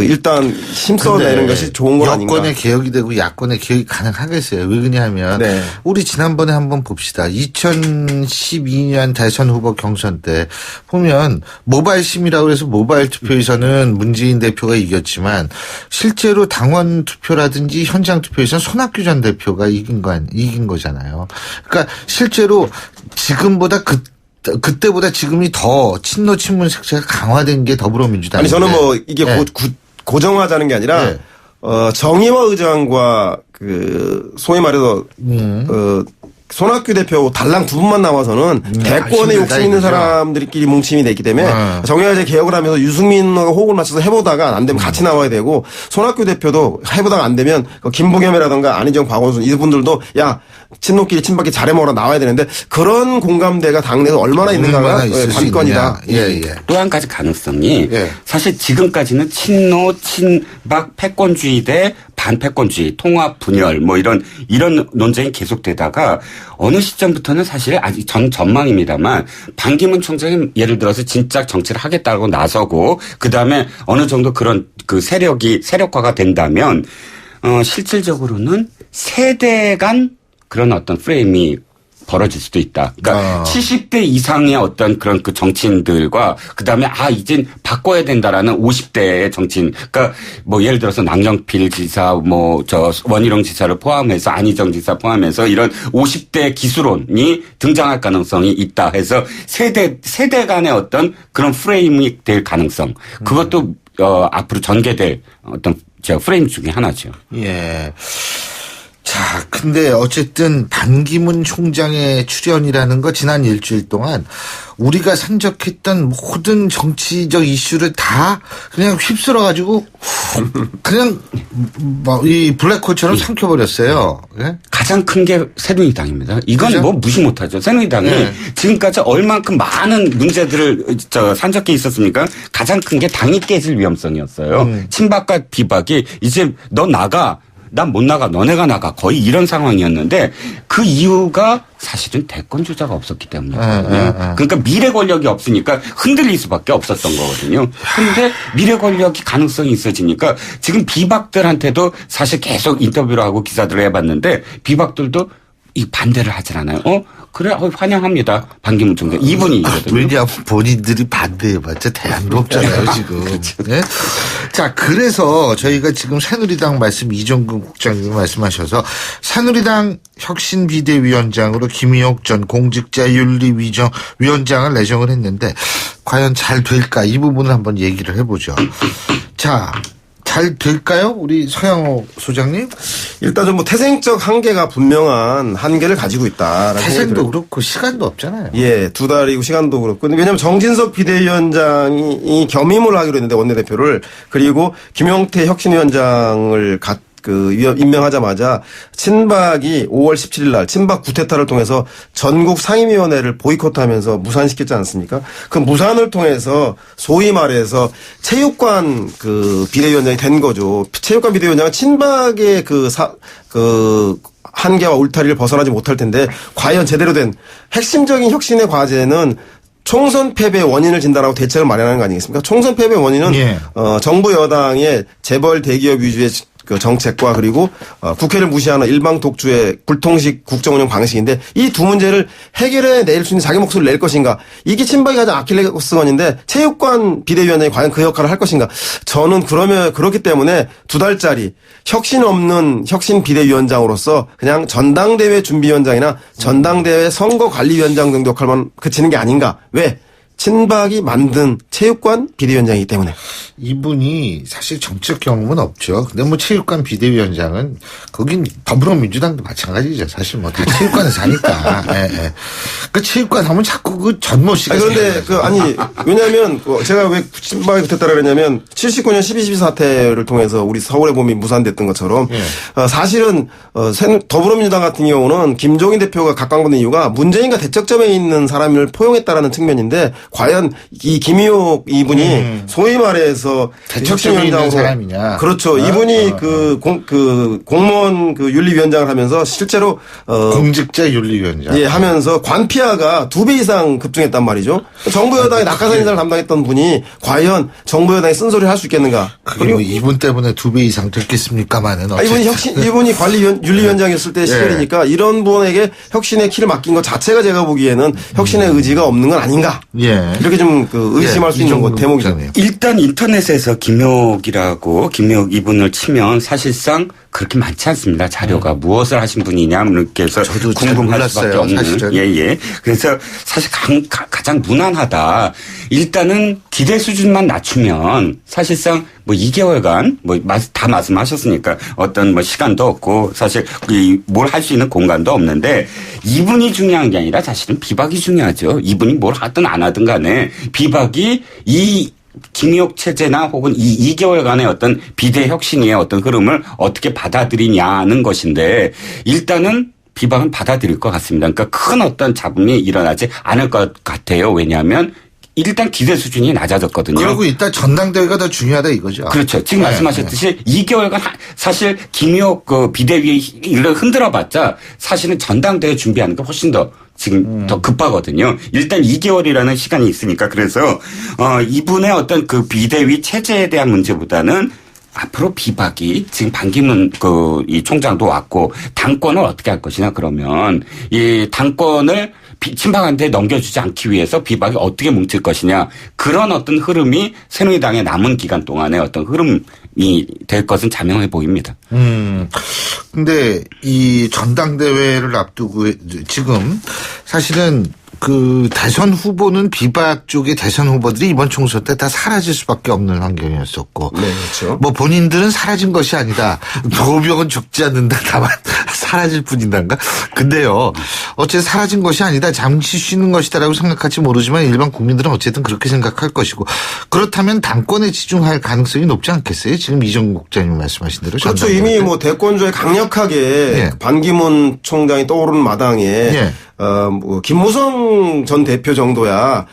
[SPEAKER 9] 일단 힘써내는 것이 좋은 건 아닌가.
[SPEAKER 2] 여권의 개혁이 되고 야권의 개혁이 가능하겠어요. 왜 그러냐면 우리 지난번에 한번 봅시다. 2012년 대선 후보 경선 때 보면 모바일 심이라고 해서 모바일 투표에서는 문재인 대표가 이겼지만 실제로 당원 투표라든지 현장 투표에서는 손학규 전 대표가 이긴 거잖아요. 그러니까 실제로 지금보다 그때보다 지금이 더 친노 친문 색채가 강화된 게 더불어민주당인데.
[SPEAKER 9] 아니 저는 뭐 이게 고정하자는 게 아니라 정의화 의장과 소위 말해서 손학규 대표 달랑 두 분만 남아서는 대권에 욕심 있는 사람들끼리 뭉침이 됐기 때문에 정의화 의장 개혁을 하면서 유승민과 호흡을 맞춰서 해보다가 안 되면 같이 나와야 되고 손학규 대표도 해보다가 안 되면 김부겸이라든가 안희정, 박원순 이분들도 친노끼리 친박끼리 잘해먹으러 나와야 되는데 그런 공감대가 당내에서 얼마나 있는가가 관건이다.
[SPEAKER 21] 또 한 가지 가능성이 사실 지금까지는 친노, 친박, 패권주의 대 반패권주의, 통합, 분열 뭐 이런 논쟁이 계속되다가 어느 시점부터는 사실 아직 전망입니다만 반기문 총장이 예를 들어서 진짜 정치를 하겠다고 나서고 그다음에 어느 정도 그런 그 세력화가 된다면 실질적으로는 세대 간 그런 어떤 프레임이 벌어질 수도 있다. 그러니까 70대 이상의 어떤 그런 그 정치인들과 그다음에 이젠 바꿔야 된다라는 50대의 정치인. 그러니까 뭐 예를 들어서 남경필 지사 원희룡 지사를 포함해서 안희정 지사 포함해서 이런 50대 기수론이 등장할 가능성이 있다 해서 세대 간의 어떤 그런 프레임이 될 가능성. 그것도 앞으로 전개될 어떤 프레임 중에 하나죠.
[SPEAKER 2] 예. 자, 근데 어쨌든 반기문 총장의 출연이라는 거 지난 일주일 동안 우리가 산적했던 모든 정치적 이슈를 다 그냥 휩쓸어가지고 그냥 이 블랙홀처럼 삼켜버렸어요. 네?
[SPEAKER 21] 가장 큰 게 새누리당입니다. 이건 그죠? 무시 못하죠. 새누리당이 지금까지 얼만큼 많은 문제들을 산적해 있었습니까? 가장 큰 게 당이 깨질 위험성이었어요. 친박과 비박이 이제 너 나가. 난 못 나가, 너네가 나가. 거의 이런 상황이었는데 그 이유가 사실은 대권 주자가 없었기 때문이거든요. 그러니까 미래 권력이 없으니까 흔들릴 수밖에 없었던 거거든요. 그런데 미래 권력이 가능성이 있어지니까 지금 비박들한테도 사실 계속 인터뷰를 하고 기사들을 해봤는데 비박들도 이 반대를 하질 않아요. 그래, 환영합니다. 반기문 총장. 이분이 이거든요.
[SPEAKER 2] 왜냐하면 본인들이 반대해봤자 대안도 없잖아요, 지금. 그렇죠. 네? 자, 그래서 저희가 지금 새누리당 말씀 이종근 국장님이 말씀하셔서 새누리당 혁신비대위원장으로 김희옥 전 공직자윤리위원장을 내정을 했는데 과연 잘 될까? 이 부분을 한번 얘기를 해보죠. 자. 잘 될까요? 우리 서양호 소장님?
[SPEAKER 9] 일단 좀 태생적 한계가 분명한 한계를 가지고 있다.
[SPEAKER 2] 태생도 그렇고 시간도 없잖아요.
[SPEAKER 9] 예, 2달이고 시간도 그렇고. 왜냐하면 정진석 비대위원장이 겸임을 하기로 했는데 원내대표를 그리고 김용태 혁신위원장을 임명하자마자 친박이 5월 17일 날 친박 구테타를 통해서 전국 상임위원회를 보이콧하면서 무산시켰지 않습니까? 그 무산을 통해서 소위 말해서 체육관 비대위원장이 된 거죠. 체육관 비대위원장은 친박의 한계와 울타리를 벗어나지 못할 텐데 과연 제대로 된 핵심적인 혁신의 과제는 총선 패배의 원인을 진단하고 대책을 마련하는 거 아니겠습니까? 총선 패배의 원인은 정부 여당의 재벌 대기업 위주의 그 정책과 그리고 국회를 무시하는 일방 독주의 불통식 국정운영 방식인데 이 두 문제를 해결해 낼 수 있는 자기 목소리를 낼 것인가. 이게 친박이 가장 아킬레스건인데 체육관 비대위원장이 과연 그 역할을 할 것인가. 저는 그렇기 때문에 2달짜리 혁신 없는 혁신 비대위원장으로서 그냥 전당대회 준비위원장이나 전당대회 선거관리위원장 정도 역할만 그치는 게 아닌가. 왜? 친박이 만든 체육관 비대위원장이기 때문에.
[SPEAKER 2] 이분이 사실 정치적 경험은 없죠. 근데 체육관 비대위원장은 거긴 더불어민주당도 마찬가지죠. 사실 체육관에서 하니까. 예. 그 체육관 하면 자꾸 전모 씨가.
[SPEAKER 9] 그런데 왜냐하면 제가 왜 친박이 붙었다고 그랬냐면 79년 12.12 사태를 통해서 우리 서울의 봄이 무산됐던 것처럼 사실은 더불어민주당 같은 경우는 김종인 대표가 각광받는 이유가 문재인과 대척점에 있는 사람을 포용했다라는 측면인데 과연 이 김희옥 이분이 소위 말해서
[SPEAKER 2] 대척점에 있는 사람이냐?
[SPEAKER 9] 그렇죠. 이분이 공무원 윤리위원장을 하면서 실제로
[SPEAKER 2] 공직자 윤리위원장
[SPEAKER 9] 하면서 관피아가 2배 이상 급증했단 말이죠. 정부 여당의 낙하산 인사를 담당했던 분이 과연 정부 여당이 쓴소리를 할 수 있겠는가?
[SPEAKER 2] 그리고 이분 때문에 2배 이상 됐겠습니까만은
[SPEAKER 9] 이분이 윤리위원장이었을 때 시절이니까 이런 분에게 혁신의 키를 맡긴 것 자체가 제가 보기에는 혁신의 의지가 없는 건 아닌가? 이렇게 좀 의심할 수 있는 대목이잖아요.
[SPEAKER 21] 일단 인터넷에서 김희옥 이분을 치면 사실상 그렇게 많지 않습니다. 자료가 무엇을 하신 분이냐 이렇게 해서 궁금할 수밖에 없는. 사실은. 그래서 사실 가장 무난하다. 일단은 기대 수준만 낮추면 사실상 2개월간 다 말씀하셨으니까 어떤 시간도 없고 사실 뭘 할 수 있는 공간도 없는데 이분이 중요한 게 아니라 사실은 비박이 중요하죠. 이분이 뭘 하든 안 하든 간에 비박이 이 김희옥 체제나 혹은 이 2개월간의 어떤 비대 혁신의 어떤 흐름을 어떻게 받아들이냐는 것인데 일단은 비박은 받아들일 것 같습니다. 그러니까 큰 어떤 잡음이 일어나지 않을 것 같아요. 왜냐하면 일단 기대 수준이 낮아졌거든요.
[SPEAKER 2] 그리고 일단 전당대회가 더 중요하다 이거죠.
[SPEAKER 21] 그렇죠. 지금 말씀하셨듯이 2개월간 사실 김효 그 비대위를 흔들어봤자 사실은 전당대회 준비하는 게 훨씬 더 지금 더 급하거든요. 일단 2개월이라는 시간이 있으니까 그래서 이분의 어떤 그 비대위 체제에 대한 문제보다는 앞으로 비박이 지금 반기문 이 총장도 왔고 당권을 어떻게 할 것이냐 그러면 이 당권을 친박한테 넘겨주지 않기 위해서 비박이 어떻게 뭉칠 것이냐 그런 어떤 흐름이 새누리당의 남은 기간 동안의 어떤 흐름이 될 것은 자명해 보입니다.
[SPEAKER 2] 근데 이 전당대회를 앞두고 지금 사실은 그 대선 후보는 비박 쪽의 대선 후보들이 이번 총선 때 다 사라질 수밖에 없는 환경이었었고,
[SPEAKER 9] 네, 그렇죠.
[SPEAKER 2] 뭐 본인들은 사라진 것이 아니다. 노병은 죽지 않는다. 다만 사라질 뿐인단가. 근데요, 어쨌든 사라진 것이 아니다. 잠시 쉬는 것이다라고 생각할지 모르지만 일반 국민들은 어쨌든 그렇게 생각할 것이고, 그렇다면 당권에 집중할 가능성이 높지 않겠어요? 지금 이정국 국장님 말씀하신 대로.
[SPEAKER 9] 그렇죠. 이미 뭐 대권주에 강력하게 반기문 총장이 떠오르는 마당에 뭐 김무성 전 대표 정도야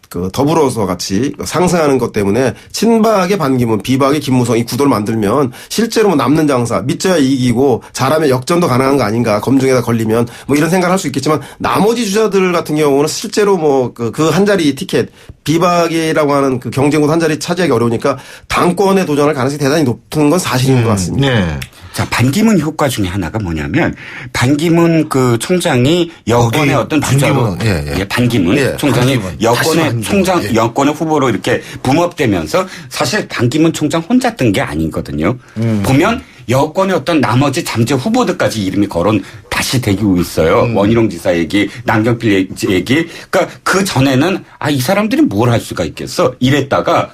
[SPEAKER 9] 그 더불어서 같이 상승하는 것 때문에 친박의 반기문, 비박의 김무성 이 구도를 만들면 실제로 뭐 남는 장사 믿져야 이기고 잘하면 역전도 가능한 거 아닌가 검증에다 걸리면 뭐 이런 생각을 할 수 있겠지만 나머지 주자들 같은 경우는 실제로 뭐 그 한 자리 티켓 비박이라고 하는 그 경쟁국 한 자리 차지하기 어려우니까 당권에 도전할 가능성이 대단히 높은 건 사실인 것 같습니다.
[SPEAKER 2] 네.
[SPEAKER 21] 자, 반기문 효과 중에 하나가 뭐냐면 반기문 그 총장이 여권의 어떤 주자로 반기문 총장이 여권의 여권의 후보로 이렇게 붐업되면서 사실 반기문 총장 혼자 뜬 게 아니거든요. 보면 여권의 어떤 나머지 잠재 후보들까지 이름이 거론 다시 되고 있어요. 원희룡 지사 얘기, 남경필 얘기. 그러니까 그 전에는 이 사람들이 뭘 할 수가 있겠어? 이랬다가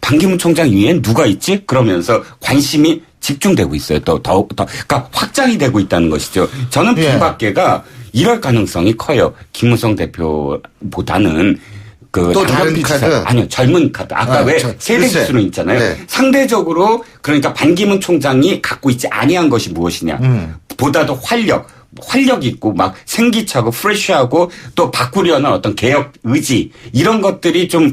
[SPEAKER 21] 반기문 총장 위엔 누가 있지? 그러면서 관심이 집중되고 있어요. 그러니까 확장이 되고 있다는 것이죠. 저는 비박계가 이럴 가능성이 커요. 김무성 대표보다는
[SPEAKER 2] 또 다른 카드?
[SPEAKER 21] 아니요, 젊은 카드. 아까 왜 세대 기수는 있잖아요. 네. 상대적으로 그러니까 반기문 총장이 갖고 있지 아니한 것이 무엇이냐. 보다도 활력 있고 막 생기차고 프레쉬하고 또 바꾸려는 어떤 개혁 의지 이런 것들이 좀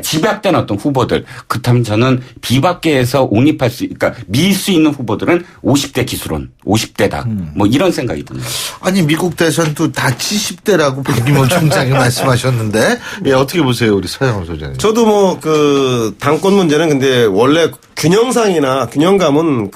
[SPEAKER 21] 집약된 어떤 후보들. 그렇다면 저는 비박계에서 옹립할 그러니까 밀 수 있는 후보들은 50대 기수론, 50대다. 뭐 이런 생각이 듭니다.
[SPEAKER 2] 아니, 미국 대선도 다 70대라고 반기문 총장이 말씀하셨는데, 어떻게 보세요, 우리 서영호 소장님?
[SPEAKER 9] 저도 뭐, 당권 문제는 근데 원래 균형감은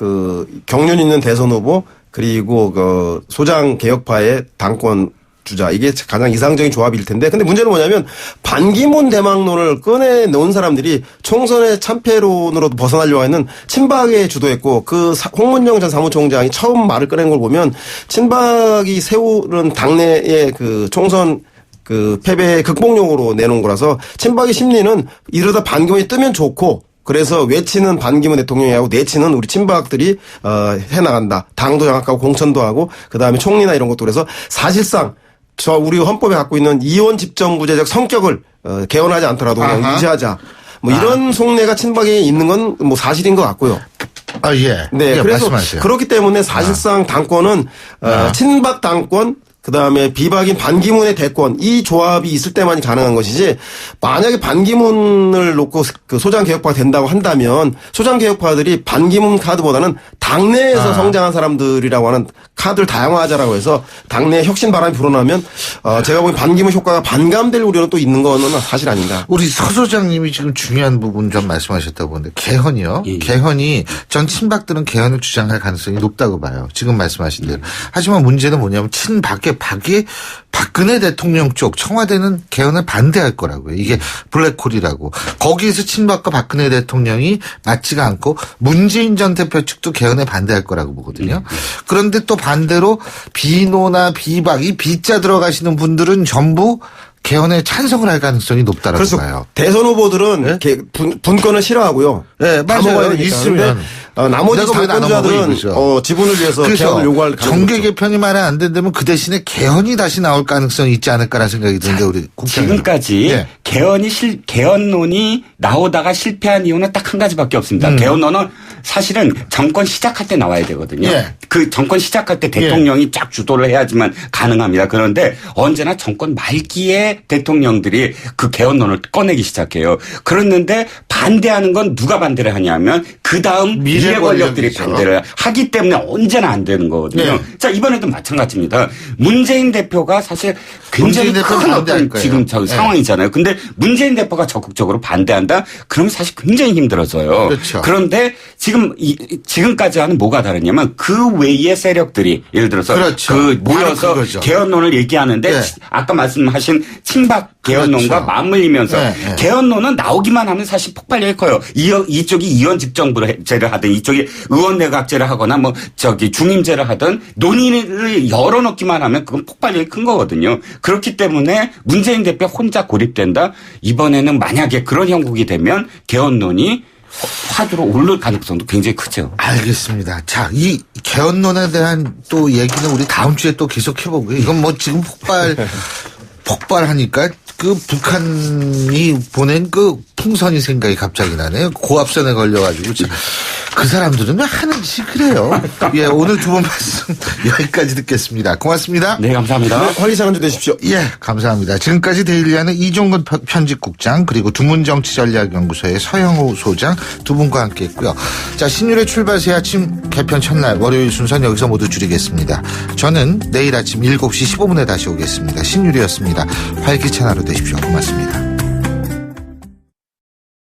[SPEAKER 9] 경륜 있는 대선 후보, 그리고 소장 개혁파의 당권 주자 이게 가장 이상적인 조합일 텐데 근데 문제는 뭐냐면 반기문 대망론을 꺼내 놓은 사람들이 총선의 참패론으로 벗어나려고 하는 친박에 주도했고 홍문영 전 사무총장이 처음 말을 꺼낸 걸 보면 친박이 세우는 당내의 총선 패배 극복용으로 내놓은 거라서 친박의 심리는 이러다 반기문이 뜨면 좋고 그래서 외치는 반기문 대통령이 하고 내치는 우리 친박들이 해나간다. 당도 장악하고 공천도 하고 그다음에 총리나 이런 것도 그래서 사실상 우리 헌법에 갖고 있는 이원 집정부제적 성격을 개헌하지 않더라도 그냥 유지하자. 뭐 이런 속내가 친박에 있는 건 뭐 사실인 것 같고요. 네, 그래서 말씀하세요. 그렇기 때문에 사실상 당권은 친박 당권 그다음에 비박인 반기문의 대권 이 조합이 있을 때만이 가능한 것이지 만약에 반기문을 놓고 소장 개혁파가 된다고 한다면 소장 개혁파들이 반기문 카드보다는 당내에서 성장한 사람들이라고 하는 카드를 다양화하자라고 해서 당내 혁신 바람이 불어나면 제가 보기엔 반기문 효과가 반감될 우려는 또 있는 거는 사실 아닌가.
[SPEAKER 2] 우리 서 소장님이 지금 중요한 부분 좀 말씀하셨다고 하는데 개헌이요. 개헌이 전 친박들은 개헌을 주장할 가능성이 높다고 봐요. 지금 말씀하신 대로. 하지만 문제는 뭐냐면 친박의 박근혜 대통령 쪽 청와대는 개헌을 반대할 거라고요. 이게 블랙홀이라고. 거기에서 친박과 박근혜 대통령이 맞지가 않고 문재인 전 대표 측도 개헌에 반대할 거라고 보거든요. 그런데 또 반대로 비노나 비박 이 비자 들어가시는 분들은 전부 개헌에 찬성을 할 가능성이 높다라고 봐요.
[SPEAKER 9] 대선 후보들은 분권을 싫어하고요.
[SPEAKER 2] 네, 맞아요. 있으면.
[SPEAKER 9] 나머지 당권자들은 지분을 위해서 개헌을 요구할 가능성이
[SPEAKER 2] 정계 개편이 만약 안 된다면 그 대신에 개헌이 다시 나올 가능성이 있지 않을까라는 생각이 드는데 우리 국장님.
[SPEAKER 21] 지금까지 개헌론이 나오다가 실패한 이유는 딱 한 가지밖에 없습니다. 개헌론은 사실은 정권 시작할 때 나와야 되거든요.
[SPEAKER 2] 예.
[SPEAKER 21] 그 정권 시작할 때 대통령이 쫙 주도를 해야지만 가능합니다. 그런데 언제나 정권 말기에 대통령들이 그 개헌론을 꺼내기 시작해요. 그랬는데 반대하는 건 누가 반대를 하냐면 그 다음 미래 권력들이 반대를 하기 때문에 언제나 안 되는 거거든요.
[SPEAKER 2] 네.
[SPEAKER 21] 자, 이번에도 마찬가지입니다. 문재인 대표가 사실 굉장히 큰 어떤 지금 상황이잖아요. 근데 문재인 대표가 적극적으로 반대한다? 그러면 사실 굉장히 힘들어져요.
[SPEAKER 2] 그렇죠.
[SPEAKER 21] 그런데 지금까지와는 뭐가 다르냐면 그 외의 세력들이 예를 들어서
[SPEAKER 2] 그렇죠.
[SPEAKER 21] 그 모여서 개헌론을 얘기하는데
[SPEAKER 2] 네.
[SPEAKER 21] 아까 말씀하신 친박 개헌론과
[SPEAKER 2] 그렇죠.
[SPEAKER 21] 맞물리면서
[SPEAKER 2] 네, 네.
[SPEAKER 21] 개헌론은 나오기만 하면 사실 폭발력이 커요. 이쪽이 의원 집정부제를 하든 이쪽이 의원 내각제를 하거나 뭐 중임제를 하든 논의를 열어놓기만 하면 그건 폭발력이 큰 거거든요. 그렇기 때문에 문재인 대표 혼자 고립된다. 이번에는 만약에 그런 형국이 되면 개헌론이 화두로 오를 가능성도 굉장히 크죠.
[SPEAKER 2] 알겠습니다. 자, 이 개헌론에 대한 또 얘기는 우리 다음 주에 또 계속 해보고요. 이건 뭐 지금 폭발하니까 그 북한이 보낸 그 풍선이 생각이 갑자기 나네요. 고압선에 걸려가지고. 그 사람들은 왜 하는지 그래요. 예, 오늘 두 분 말씀 여기까지 듣겠습니다. 고맙습니다.
[SPEAKER 21] 네, 감사합니다.
[SPEAKER 9] 환희상 한 주 되십시오.
[SPEAKER 2] 예, 감사합니다. 지금까지 데일리하는 이종근 편집국장 그리고 두문정치전략연구소의 서영호 소장 두 분과 함께했고요. 자, 신율의 출발새 아침 개편 첫날 월요일 순서는 여기서 모두 줄이겠습니다. 저는 내일 아침 7시 15분에 다시 오겠습니다. 신율이었습니다. 활기찬 하루 되십시오. 고맙습니다.